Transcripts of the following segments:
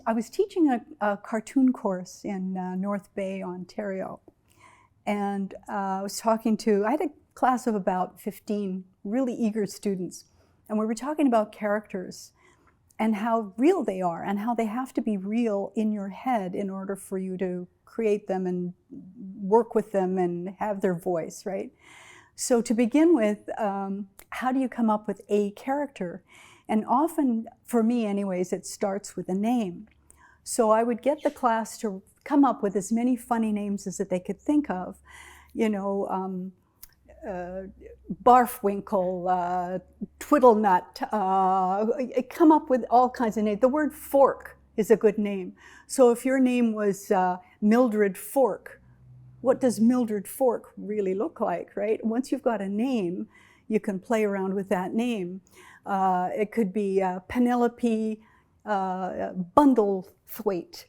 I was teaching a cartoon course in North Bay, Ontario, and I had a class of about 15 really eager students, and we were talking about characters and how real they are and how they have to be real in your head in order for you to create them and work with them and have their voice, right? So to begin with, how do you come up with a character? And often, for me anyways, it starts with a name. So I would get the class to come up with as many funny names as that they could think of. You know, Barfwinkle, Twiddlenut, come up with all kinds of names. The word fork is a good name. So if your name was Mildred Fork, what does Mildred Fork really look like, right? Once you've got a name, you can play around with that name. It could be Penelope Bundlethwaite.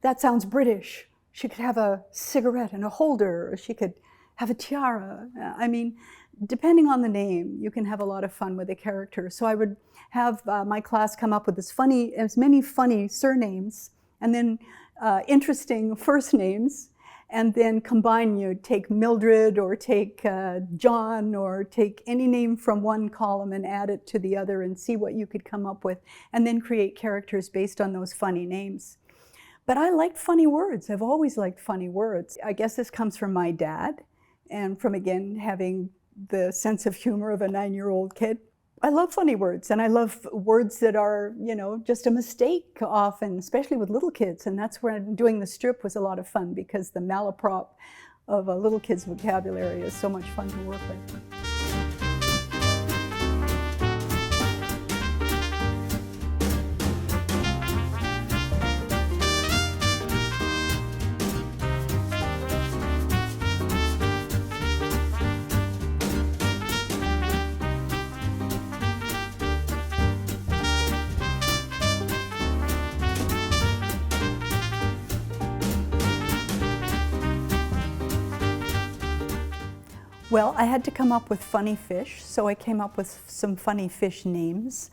That sounds British. She could have a cigarette and a holder, or she could have a tiara. I mean, depending on the name, you can have a lot of fun with a character. So I would have my class come up with as many funny surnames, and then interesting first names, and then combine, you take Mildred or take John or take any name from one column and add it to the other and see what you could come up with, and then create characters based on those funny names. But I liked funny words. I've always liked funny words. I guess this comes from my dad and from, again, having the sense of humor of a 9-year-old kid. I love funny words, and I love words that are, you know, just a mistake often, especially with little kids. And that's where doing the strip was a lot of fun, because the malaprop of a little kid's vocabulary is so much fun to work with. Well, I had to come up with funny fish, so I came up with some funny fish names.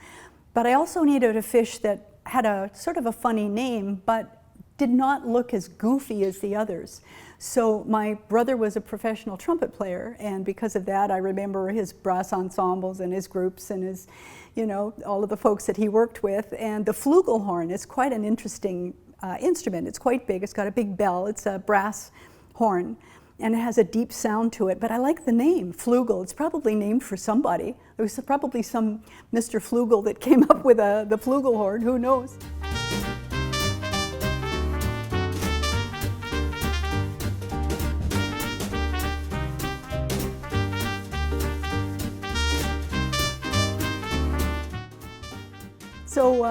But I also needed a fish that had a sort of a funny name, but did not look as goofy as the others. So my brother was a professional trumpet player, and because of that, I remember his brass ensembles and his groups and his, you know, all of the folks that he worked with. And the flugelhorn is quite an interesting instrument. It's quite big. It's got a big bell. It's a brass horn, and it has a deep sound to it. But I like the name, Flugel. It's probably named for somebody. There was probably some Mr. Flugel that came up with the flugelhorn, who knows? So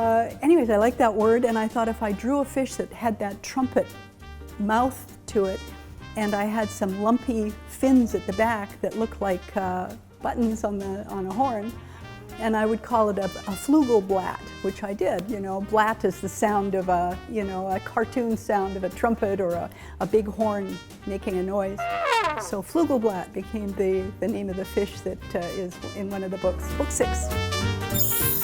anyways, I like that word, and I thought if I drew a fish that had that trumpet mouth to it, and I had some lumpy fins at the back that looked like buttons on a horn, and I would call it a flugelblatt, which I did. You know, blatt is the sound of a cartoon sound of a trumpet or a big horn making a noise. So flugelblatt became the name of the fish that is in one of the books, book 6.